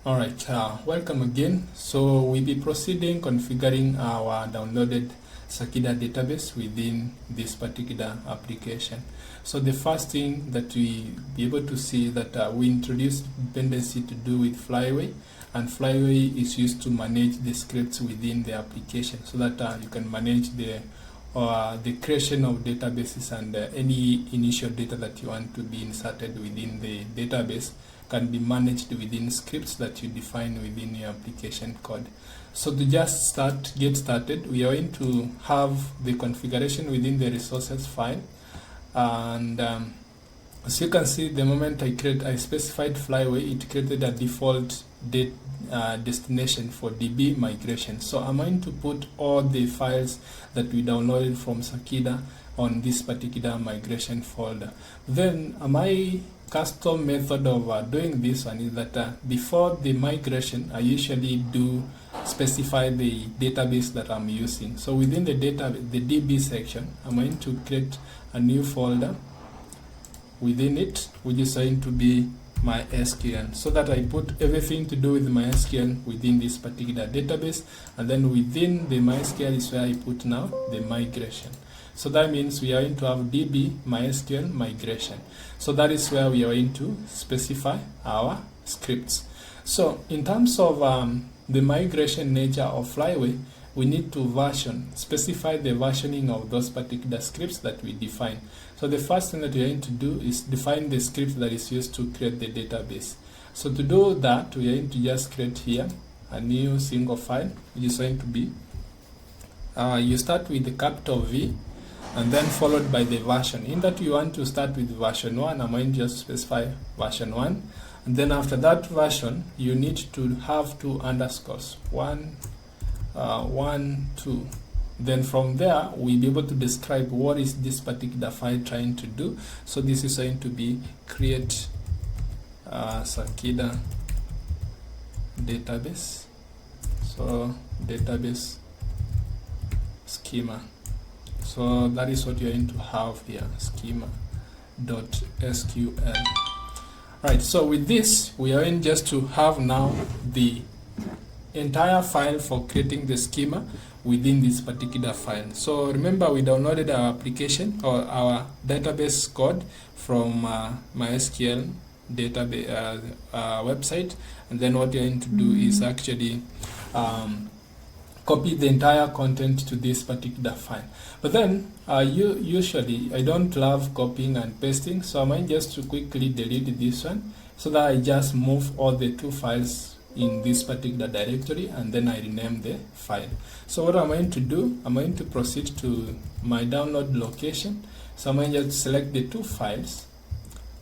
Alright, welcome again. So we'll be proceeding configuring our downloaded Sakila database within this particular application. So the first thing that we be able to see that we introduced dependency to do with Flyway, and Flyway is used to manage the scripts within the application so that you can manage the creation of databases and any initial data that you want to be inserted within the database can be managed within scripts that you define within your application code. So to just get started, we are going to have the configuration within the resources file, and as you can see, the moment I specified Flyway, it created a default destination for DB migration. So I'm going to put all the files that we downloaded from Sakila on this particular migration folder. Then my custom method of doing this one is that before the migration, I usually do specify the database that I'm using. So within the DB section, I'm going to create a new folder within it, which is going to be MySQL, so that I put everything to do with MySQL within this particular database, and then within the MySQL is where I put now the migration. So that means we are going to have DB MySQL migration. So that is where we are going to specify our scripts. So in terms of the migration nature of Flyway, we need to specify the versioning of those particular scripts that we define. So the first thing that we are going to do is define the script that is used to create the database. So to do that, we are going to just create here a new single file, which is going to be, you start with the capital V, and then followed by the version. In that you want to start with version 1, I'm going to just specify version 1. And then after that version, you need to have 2 underscores, 1, 2. Then from there, we'll be able to describe what is this particular file trying to do. So this is going to be create Sakila database. So database schema. So that is what you're going to have here, schema.sql. Right, so with this, we are going just to have now the entire file for creating the schema within this particular file. So remember, we downloaded our application or our database code from MySQL database website, and then what you're going to do is actually copy the entire content to this particular file. But then usually I don't love copying and pasting, so I might just to quickly delete this one so that I just move all the 2 files in this particular directory, and then I rename the file. So what I'm going to do, I'm going to proceed to my download location. So I'm going to just select the 2 files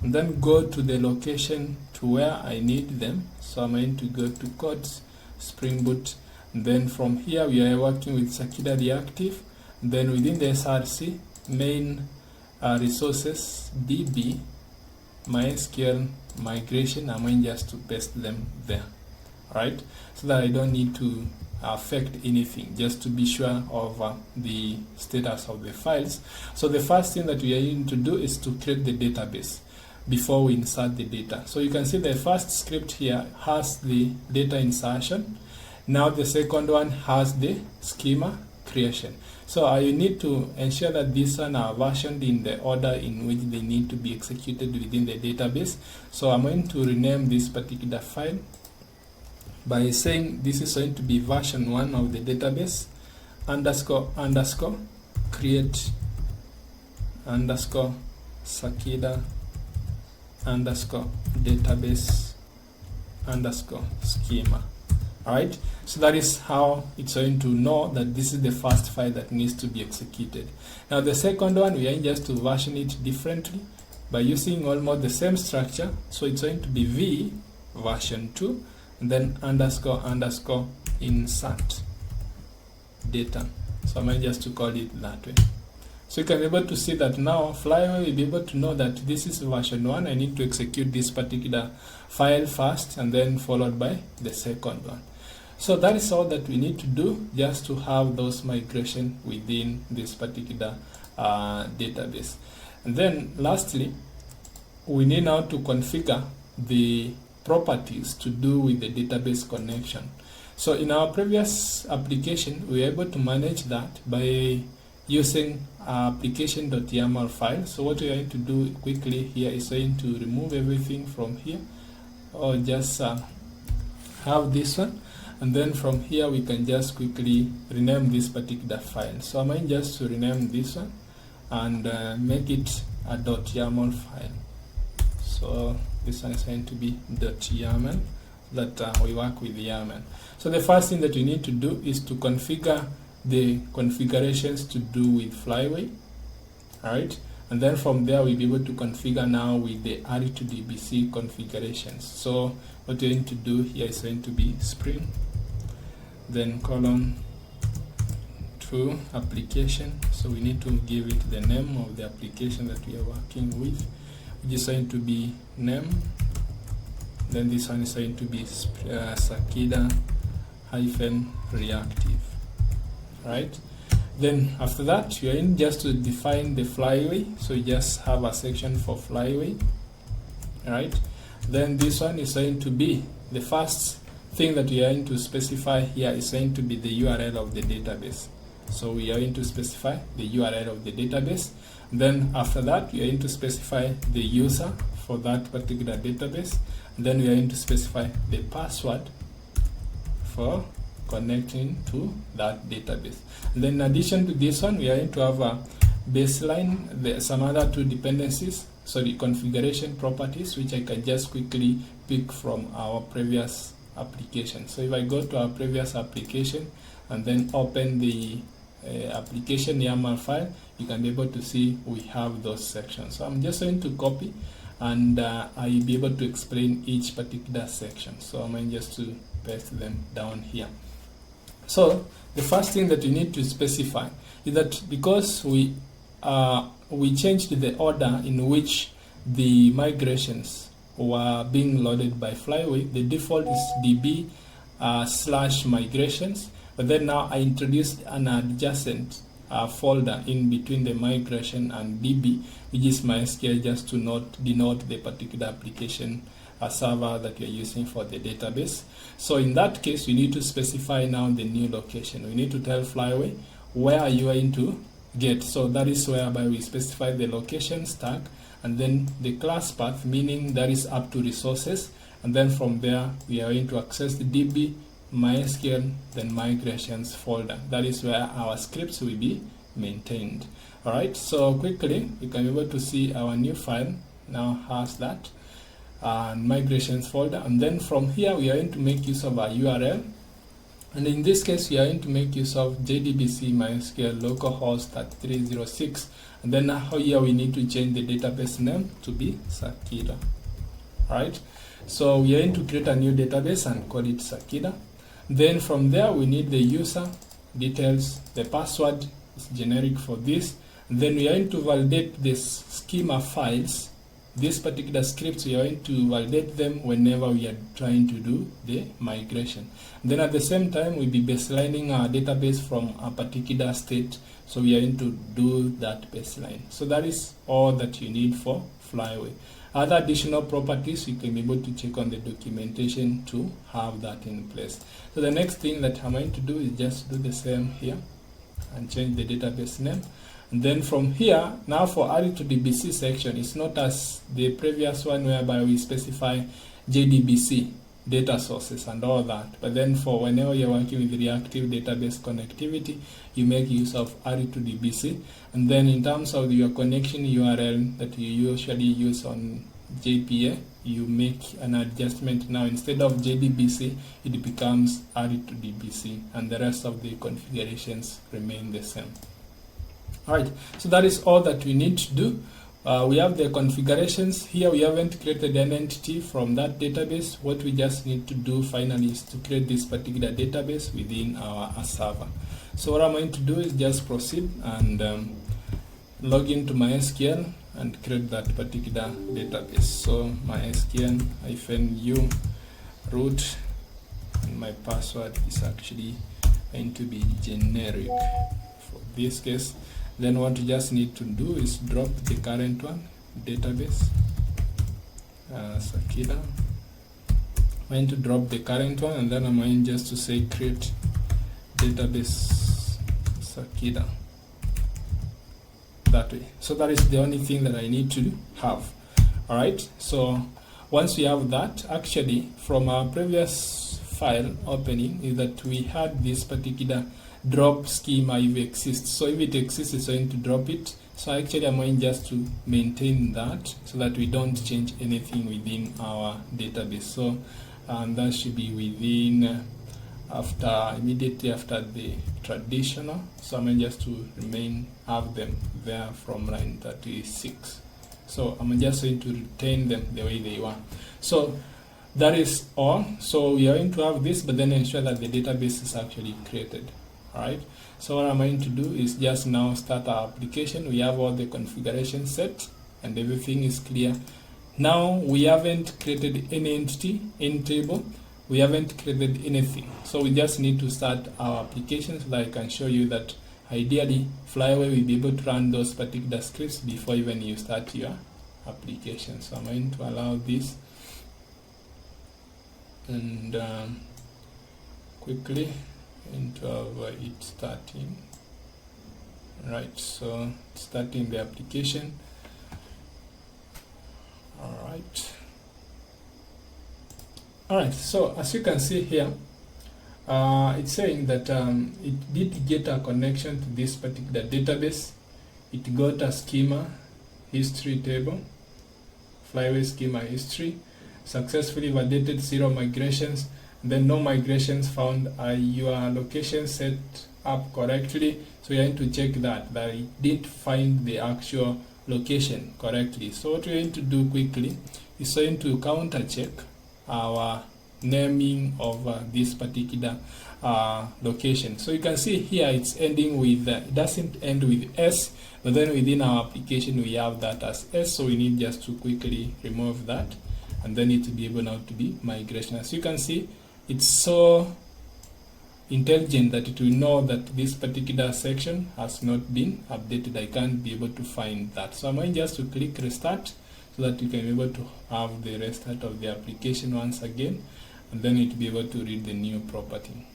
and then go to the location to where I need them. So I'm going to go to codes, Spring Boot. And then from here we are working with Sakila Reactive. Then within the SRC main resources DB MySQL migration, I'm going just to paste them there, right? So that I don't need to affect anything, just to be sure of the status of the files. So the first thing that we are going to do is to create the database before we insert the data. So you can see the first script here has the data insertion. Now the second one has the schema creation. So you need to ensure that these are versioned in the order in which they need to be executed within the database. So I'm going to rename this particular file by saying this is going to be version 1 of the database __ create _Sakila _database _schema. Alright, so that is how it's going to know that this is the first file that needs to be executed. Now the second one, we are just to version it differently by using almost the same structure. So it's going to be V version 2 and then __ insert data. So I'm going just to call it that way. So you can be able to see that now Flyway will be able to know that this is version 1. I need to execute this particular file first and then followed by the second one. So that is all that we need to do just to have those migration within this particular database. And then lastly, we need now to configure the properties to do with the database connection. So in our previous application, we were able to manage that by using application.yaml file. So what we are going to do quickly here is going to remove everything from here, or just have this one, and then from here we can just quickly rename this particular file. So I'm going just to rename this one and make it a .yaml file. So this one is going to be .yaml, that we work with YAML. So the first thing that we need to do is to configure the configurations to do with Flyway. Alright, and then from there we'll be able to configure now with the R2DBC configurations. So what we're going to do here is going to be Spring, then colon to application. So we need to give it the name of the application that we are working with, which is going to be name. Then this one is going to be Sakila -reactive. Right? Then after that, you are in just to define the Flyway. So you just have a section for Flyway. Right? Then this one is going to be the first thing that we are going to specify here is going to be the URL of the database. So we are going to specify the URL of the database. Then after that, we are going to specify the user for that particular database. And then we are going to specify the password for connecting to that database. And then in addition to this one, we are going to have a baseline, some other two dependencies, sorry, configuration properties, which I can just quickly pick from our previous application. So if I go to our previous application and then open the application YAML file, you can be able to see we have those sections. So I'm just going to copy, and I'll be able to explain each particular section. So I'm going just to paste them down here. So the first thing that you need to specify is that because we changed the order in which the migrations were being loaded by Flyway, the default is db /migrations, but then now I introduced an adjacent folder in between the migration and db, which is MySQL, just to denote the particular application server that you're using for the database. So in that case, we need to specify now the new location. We need to tell Flyway where you are going to get. So that is whereby we specify the location stack, and then the class path, meaning that is up to resources, and then from there we are going to access the db MySQL then migrations folder. That is where our scripts will be maintained. Alright, so quickly you can be able to see our new file now has that migrations folder, and then from here we are going to make use of our URL, and in this case we are going to make use of JDBC MySQL localhost 3306, and then here we need to change the database name to be Sakila. Alright, so we are going to create a new database and call it Sakila. Then from there we need the user details, the password is generic for this, and then we are going to validate this schema files. This particular scripts, we are going to validate them whenever we are trying to do the migration. Then at the same time, we'll be baselining our database from a particular state. So we are going to do that baseline. So that is all that you need for Flyway. Other additional properties, you can be able to check on the documentation to have that in place. So the next thing that I'm going to do is just do the same here and change the database name. And then from here, now for R2DBC section, it's not as the previous one whereby we specify JDBC data sources and all that. But then for whenever you're working with reactive database connectivity, you make use of R2DBC. And then in terms of your connection URL that you usually use on JPA, you make an adjustment. Now instead of JDBC, it becomes R2DBC, and the rest of the configurations remain the same. Alright, so that is all that we need to do. We have the configurations here. We haven't created an entity from that database. What we just need to do finally is to create this particular database within our server. So what I'm going to do is just proceed and log into MySQL and create that particular database. So MySQL-u root, and my password is actually going to be generic for this case. Then what you just need to do is drop the current one, database, Sakila, going to drop the current one, and then I'm going just to say create database Sakila that way. So that is the only thing that I need to have. All right, so once we have that, actually from our previous file opening is that we had this particular drop schema if it exists. So if it exists, it's going to drop it. So actually I'm going just to maintain that so that we don't change anything within our database. So that should be within immediately after the traditional. So I'm going just to have them there from line 36. So I'm just going to retain them the way they were. So that is all. So we are going to have this, but then ensure that the database is actually created. All right. So what I'm going to do is just now start our application. We have all the configuration set and everything is clear. Now we haven't created any entity in table. We haven't created anything. So we just need to start our application so that I can show you that ideally Flyway will be able to run those particular scripts before even you start your application. So I'm going to allow this and quickly into it starting. Right, so starting the application. All right, so as you can see here, it's saying that it did get a connection to this particular database. It got a schema history table, Flyway schema history, successfully validated 0 migrations, then no migrations found. Your location set up correctly, so you're going to check that it did find the actual location correctly. So what we're going to do quickly is going to counter check our naming of this particular location. So you can see here it's ending with it doesn't end with S, but then within our application we have that as S, so we need just to quickly remove that, and then it will be able now to be migration. As you can see, it's so intelligent that it will know that this particular section has not been updated. I can't be able to find that, so I'm going just to click restart so that you can be able to have the restart of the application once again, and then it will be able to read the new property.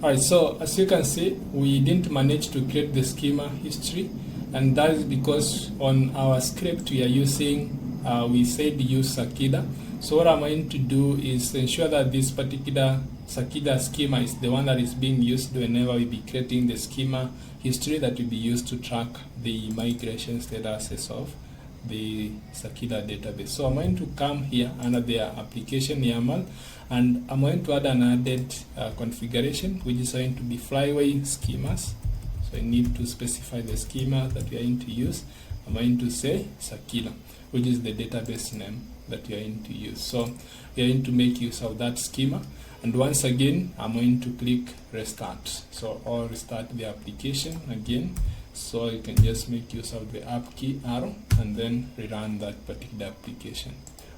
Alright, so as you can see, we didn't manage to create the schema history, and that is because on our script we are using we said use Sakila. So what I'm going to do is ensure that this particular Sakila schema is the one that is being used whenever we be creating the schema history that will be used to track the migration statuses of the Sakila database. So I'm going to come here under the application YAML, and I'm going to add an added configuration, which is going to be Flyway schemas. So I need to specify the schema that we are going to use. I'm going to say Sakila, which is the database name that we are going to use. So we are going to make use of that schema, and once again I'm going to click restart. So I'll restart the application again, so you can just make use of the up key arrow and then rerun that particular application.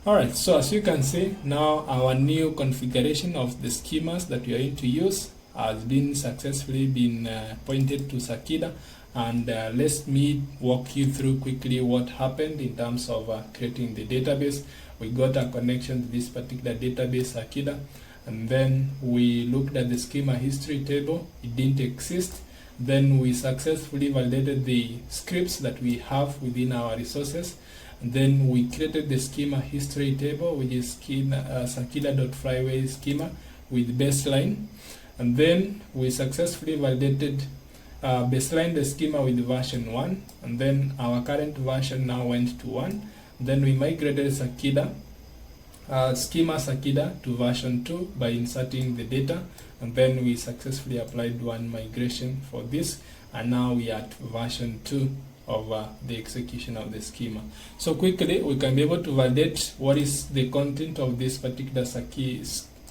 Alright, so as you can see, now our new configuration of the schemas that we are going to use has been successfully pointed to Sakila, and let me walk you through quickly what happened in terms of creating the database. We got a connection to this particular database Sakila, and then we looked at the schema history table. It didn't exist. Then we successfully validated the scripts that we have within our resources, and then we created the schema history table, which is Sakila.flyway schema with baseline, and then we successfully validated baseline the schema with version 1, and then our current version now went to 1. Then we migrated Sakila schema Sakila to version 2 by inserting the data, and then we successfully applied one migration for this, and now we are at version 2 of the execution of the schema. So quickly we can be able to validate what is the content of this particular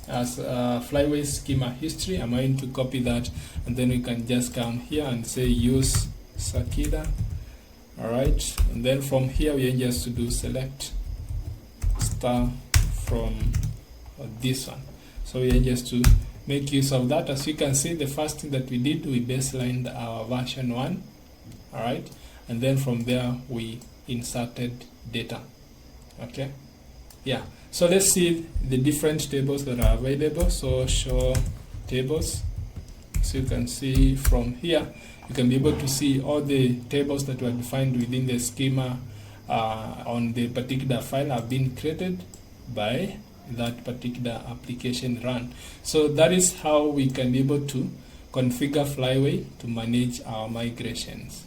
Flyway schema history. I'm going to copy that, and then we can just come here and say use Sakila. Alright, and then from here we are just to do select star from this one. So we are just to make use of that. As you can see, the first thing that we did, we baselined our version 1. Alright, and then from there we inserted data. Okay, yeah, So let's see the different tables that are available. So show tables. So you can see from here, you can be able to see all the tables that were defined within the schema on the particular file have been created by that particular application run. So that is how we can be able to configure Flyway to manage our migrations.